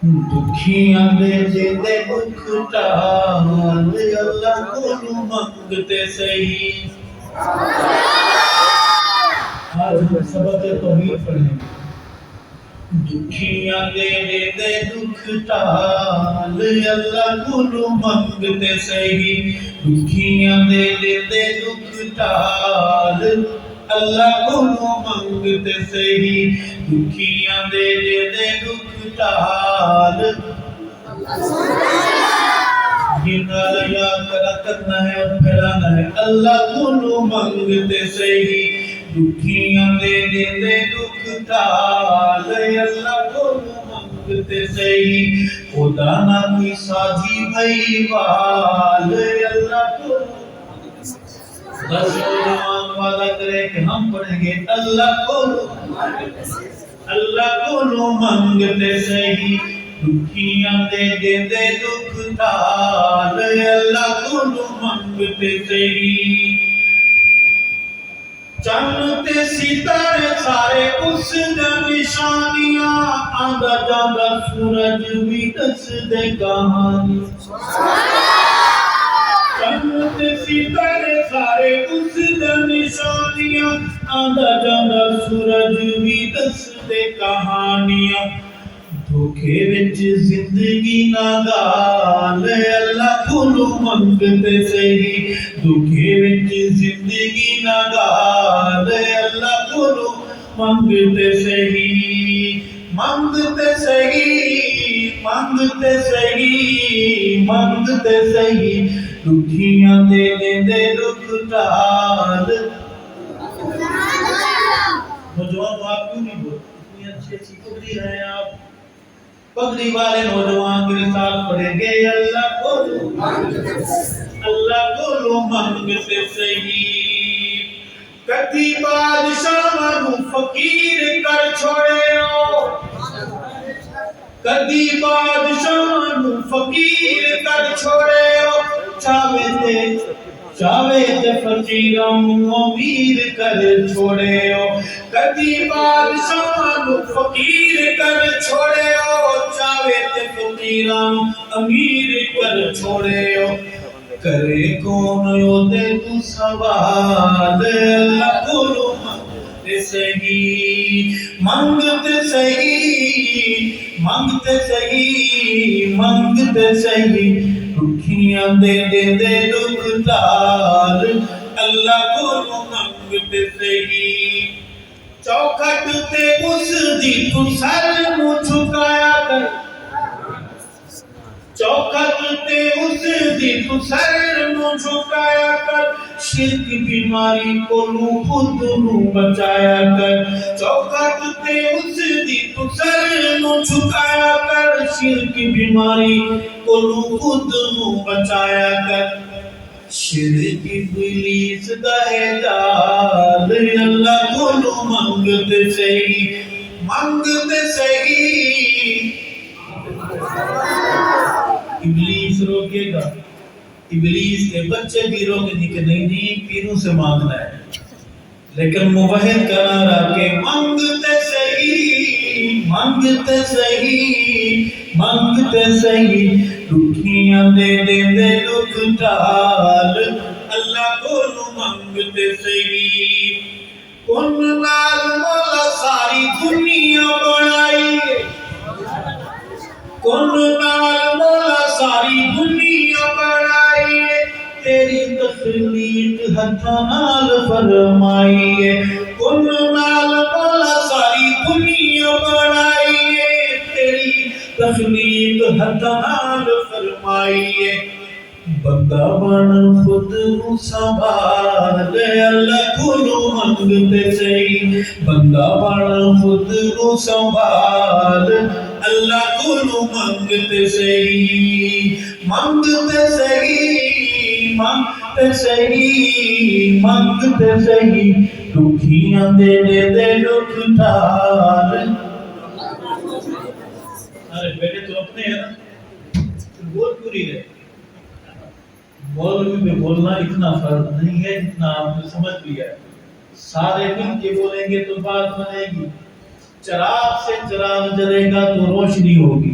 دکھیاں دے دے دکھ ٹال اللہ کو منگتے صحیح. آج ہم سبق توحید پڑھیں. دکھیاں دے دے دکھ ٹال اللہ کو منگتے صحیح. دکھیاں دے دے دکھ ٹال اللہ کو منگتے صحیح. دکھیاں دے دے دکھ ٹال. گنایا کرنا ہے اور پھیلانا ہے اللہ کو منگتے صحیح. دکھیاں دے دے دکھ ٹال اللہ کو منگتے صحیح. خدا نہ کوئی ساجی بھائی وال اللہ کو. بس نوجوان وعدہ کرے کہ ہم پڑھیں گے اللہ کو منگتے صحیح. دکھیاں دے دے دکھ ٹال اللہ کو منگتے صحیح. چند تے ستارے سارے اس دے نشانیاں آندا جاندا سورج بھی دس دے کہانی. چند تے ستارے سارے اس دے نشانیاں آندا جاندا سورج بھی دس دے کہانیاں. دھوکے وچ زندگی نہ گال اللہ کو منگتے صحیح. دھوکے وچ زندگی نہ گال اللہ کو منگتے صحیح. منگتے صحیح منگتے صحیح منگتے صحیح. دکھیاں دے دے دکھ ٹال. نوجوان آپ کیوں نہیں بولتے؟ اتنی اچھی اچھی پگڑی ہے آپ. پگڑی والے نوجوان کے ساتھ پڑھیں گے اللہ کو منگتے صحیح. کدی بادشاہ نو فقیر کر چھوڑے ہو. کدی بادشاہ نو فقیر کر چھوڑے ہو. چاوے تے فقیراں نو امیر کر چھوڑے ہو. کدی بادشاہ نو فقیر کر چھوڑے ہو. چاوے تے فقیراں امیر کر چھوڑے ہو. کرے کون یودے تو سوال اللہ کو منگتے صحیح. منگتے صحیح منگتے صحیح منگتے صحیح. دکھیاں دے دے دکھ ٹال اللہ کو منگتے صحیح. چوکھٹ تے اس دی تو سر نو جھکایا کر. چوکھٹ تے اس دی تو سر نو جھکایا کر. شرک بیماری کو خود نو بچایا کر. چوکھٹ تے اس دی تو سر نو جھکایا کر. شرک بیماری کو خود نو بچایا کر. شرک ابلیس دا ہے جال اللہ کو منگتے صحیح. منگتے صحیح. ابلیس روکے گا. ابلیس کے بچے بھی روکیں گے کہ نہیں پیروں سے مانگنا ہے. لیکن موحد کا نعرہ کہ منگتے صحیح منگتے صحیح منگتے صحیح. دکھیاں دے دے دکھ ٹال اللہ کو منگتے صحیح. کن نال مولا ساری دنیا بنائی. کن نال مولا ساری دنیا بنائی. تیری تخلیق ہتھاں نال فرمائی ہے. کن نال مولا ساری دنیا بنائی ہے. تیری تخلیق ہتھاں نال فرمائی ہے. بندہ بن خود نو سنبھال اللہ کو منگتے صحیح. بندہ بن خود نو سنبھال اللہ کو منگتے صحیح. منگتے صحیح منگتے صحیح منگتے صحیح. دکھیاں دے دے دکھ ٹال. ارے بیٹے تو اپنے ہیں نا بول پوری ہے. مولوی پہ بولنا اتنا فرض نہیں ہے جتنا آپ نے سمجھ لیا ہے. سارے مل کے بولیں گے تو بات بنے گی. چراغ سے چراغ جلے گا تو روشنی ہوگی.